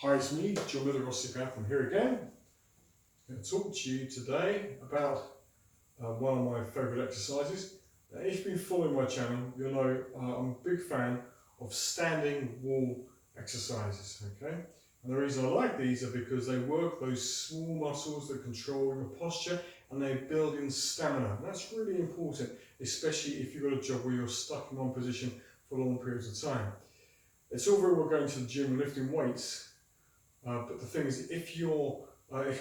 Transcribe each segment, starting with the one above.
Hi, it's me, John Miller, osteopath. I'm here again. I'm going to talk to you today about one of my favourite exercises. Now, if you've been following my channel, you'll know I'm a big fan of standing wall exercises. Okay, and the reason I like these are because they work those small muscles that control your posture and they build in stamina. And that's really important, especially if you've got a job where you're stuck in one position for long periods of time. It's all very well going to the gym and lifting weights. But the thing is, if your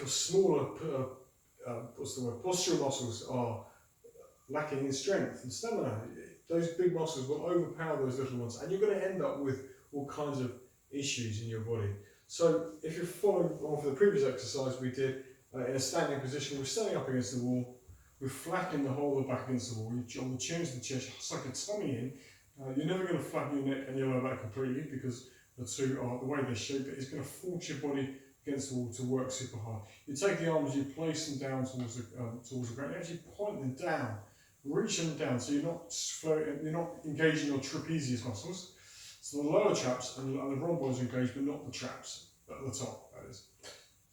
smaller postural muscles are lacking in strength and stamina, those big muscles will overpower those little ones, and you're going to end up with all kinds of issues in your body. So if you're following on for the previous exercise we did in a standing position, we're standing up against the wall, we're flattening the whole of the back against the wall, you on the chins of the chest, suck your tummy in. You're never going to flatten your neck and your lower back completely because the two are the way they're shaped. It's going to force your body against the wall to work super hard. You take the arms, you place them down towards the ground. You actually point them down, reach them down, so you're not floating, you're not engaging your trapezius muscles. So the lower traps and the rhomboids engaged, but not the traps at the top. That is.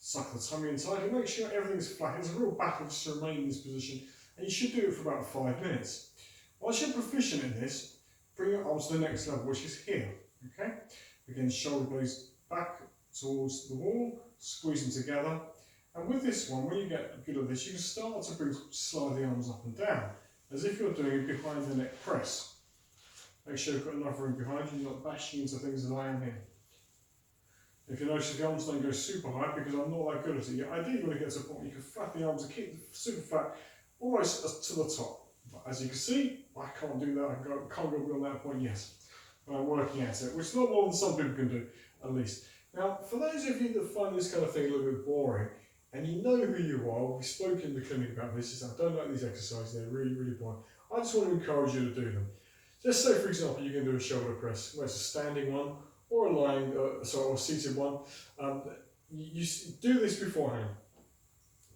Suck the tummy in tight and make sure everything's flat. It's a real battle just to remain in this position, and you should do it for about 5 minutes. Once you're proficient in this, bring your arms to the next level, which is here. Okay. Again, shoulder blades back towards the wall, squeeze them together. And with this one, when you get good at this, you can start to slide the arms up and down, as if you're doing it behind the neck press. Make sure you've got enough room behind you, you're not bashing into things as I am here. If you notice the arms don't go super high, because I'm not that good at it, ideally you want to get to a point where you can flap the arms and keep them super flat, almost to the top. But as you can see, I can't do that, I can't go beyond that point yet. But I'm working at it, which is not more than some people can do, at least. Now, for those of you that find this kind of thing a little bit boring, and you know who you are, we spoke in the clinic about this, I don't like these exercises, they're really, really boring. I just want to encourage you to do them. Just say, for example, you can do a shoulder press, where it's a standing one, or a lying, or a seated one. You do this beforehand.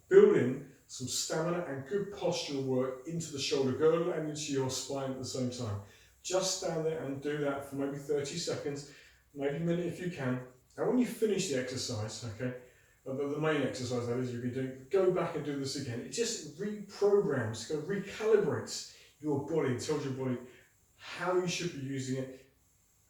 Build in some stamina and good postural work into the shoulder girdle and into your spine at the same time. Just stand there and do that for maybe 30 seconds, maybe a minute if you can. And when you finish the exercise, okay, the main exercise that is you'll be doing, go back and do this again. It just reprograms, kind of recalibrates your body, tells your body how you should be using it,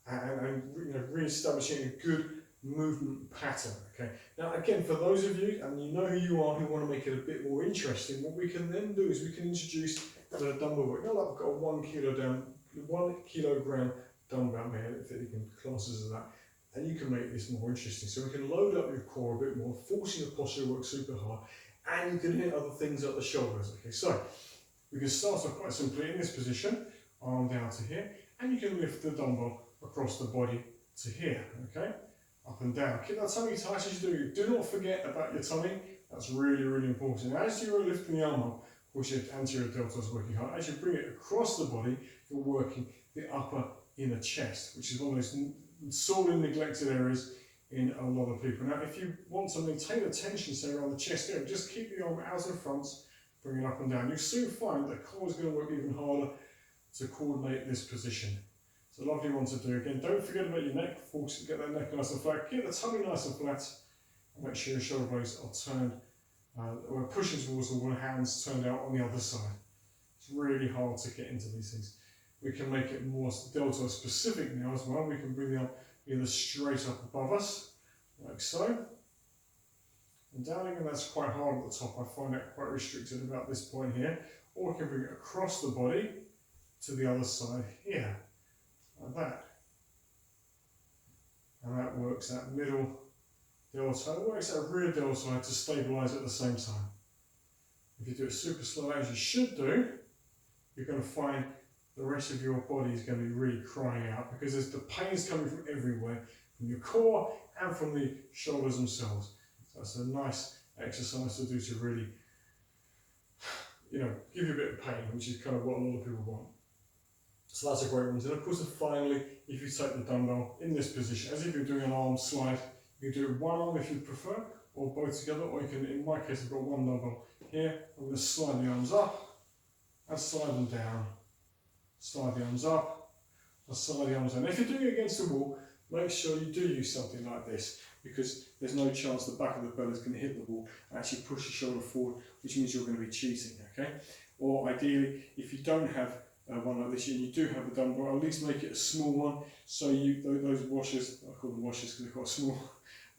and re-establishing a good movement pattern. Okay. Now again, for those of you, and you know who you are, who want to make it a bit more interesting, what we can then do is we can introduce the dumbbell work. You know, like I've got a 1 kilogram dumbbell here, if you can class as that, and you can make this more interesting. So we can load up your core a bit more, forcing the posture to work super hard, and you can hit other things like the shoulders. Okay, so we can start off quite simply in this position, arm down to here, and you can lift the dumbbell across the body to here. Okay, up and down. Keep that tummy tight as you do. Do not forget about your tummy. That's really, really important. As you're lifting the arm up, of course your anterior deltoid is working hard. As you bring it across the body, you're working the upper inner chest, which is one of those sorely neglected areas in a lot of people. Now, if you want to maintain the tension, say around the chest area, just keep the arm out in front, bring it up and down. You'll soon find that the core is going to work even harder to coordinate this position. It's a lovely one to do. Again, don't forget about your neck. Force get that neck nice and flat. Get the tummy nice and flat, and make sure your shoulder blades are turned, or pushing towards the wall, hands turned out on the other side. It's really hard to get into these things. We can make it more deltoid specific now as well. We can bring the arm either straight up above us, like so, and down again. That's quite hard at the top. I find that quite restricted about this point here. Or we can bring it across the body to the other side here, like that. And that works that middle deltoid. It works that rear deltoid to stabilise at the same time. If you do it super slow, as you should do, you're going to find the rest of your body is going to be really crying out, because there's the pain's coming from everywhere, from your core and from the shoulders themselves. So that's a nice exercise to do to really, give you a bit of pain, which is kind of what a lot of people want. So that's a great one. And of course, finally, if you take the dumbbell in this position, as if you're doing an arm slide, you can do it one arm if you prefer, or both together, or you can, in my case, I've got one dumbbell here. I'm going to slide the arms up and slide them down. Slide the arms up and slide the arms down. If you're doing it against the wall, make sure you do use something like this, because there's no chance the back of the bell is going to hit the wall and actually push the shoulder forward, which means you're going to be cheating, okay? Or ideally, if you don't have one like this and you do have a dumbbell, at least make it a small one, so those washers, I call them washers because they're quite small,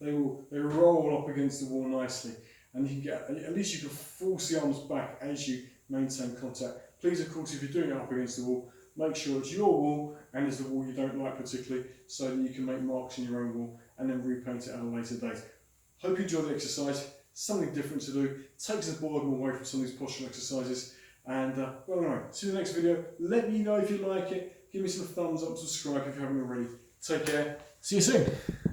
they roll up against the wall nicely, and you can get, at least you can force the arms back as you maintain contact. Please, of course, if you're doing it up against the wall, make sure it's your wall and it's the wall you don't like particularly, so that you can make marks in your own wall and then repaint it at a later date. Hope you enjoy the exercise. Something different to do, takes the boredom away from some of these postural exercises. And well, anyway, see you in the next video. Let me know if you like it. Give me some thumbs up, subscribe if you haven't already. Take care. See you soon.